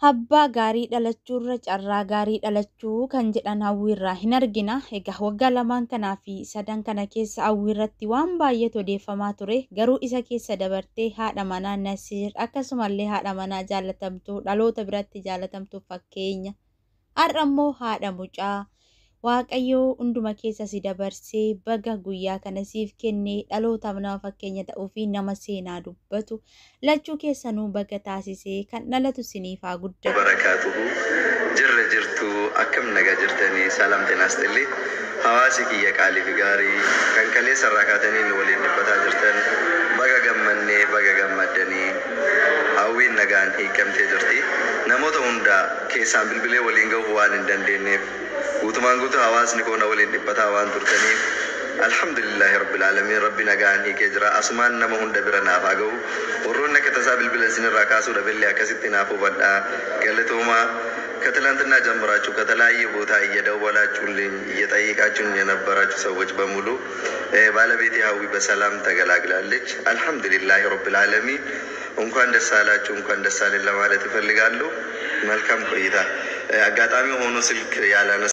Abbaa gaarii dhalachuurra carraa gaarii dhalachuu kan jedhan hawwiirraa hin argina. Egaa waggaa lamaan kanaa fi sadan kana keessa hawwiirratti waan baay'eetu odeeffamaa ture. Garuu isa keessa dabartee haadha manaa Nasiir akkasumallee haadha manaa jaalatamtuu dhaloota biratti jaalatamtuu fakkeenya. Har'a immoo haadha mucaa Waaqayyoo hunduma keessa si dabarsee baga guyyaa kana siif kennee dhalootaaf nama fakkeenya ta'uu fi nama seenaa dubbatu lachuu keessanuu baga taasisee kan dhalatu siniif haa guddatu. Barakaatuhu jirra jirtu akkam nagaa jirtanii salaam tenastillee hawaasi kiyya qaalii fi gaarii kan kalee sarraa kaatanii nu waliin dhibbataa jirtan baga gammannee baga gammaddanii hawwiin nagaan hiikamtee jirti. Namoota hunda keessaan bilbilee waliin gahuu waan hin dandeenyeef guutumaan guutuu hawaasni koona waliin dhibbataa waan turtaniif alhamdulillahi rabbil alamin rabbi nagaan hiikee jira. Asumaan nama hunda bira naaf haa gahu. Warroonni akka tasaa bilbila isinirraa kaasuu dhabeellee akkasitti naaf hubadhaa galatoomaa ከትላንትና ጀምራችሁ ከተለያየ ቦታ እየደወላችሁልኝ እየጠየቃችሁኝ የነበራችሁ ሰዎች በሙሉ ባለቤቴ ሀዊ በሰላም ተገላግላለች። አልሐምዱሊላህ ረብል ዓለሚን እንኳን ደስ አላችሁ እንኳን ደስ አለን ለማለት እፈልጋለሁ። መልካም ቆይታ። አጋጣሚ ሆኖ ስልክ ያላነ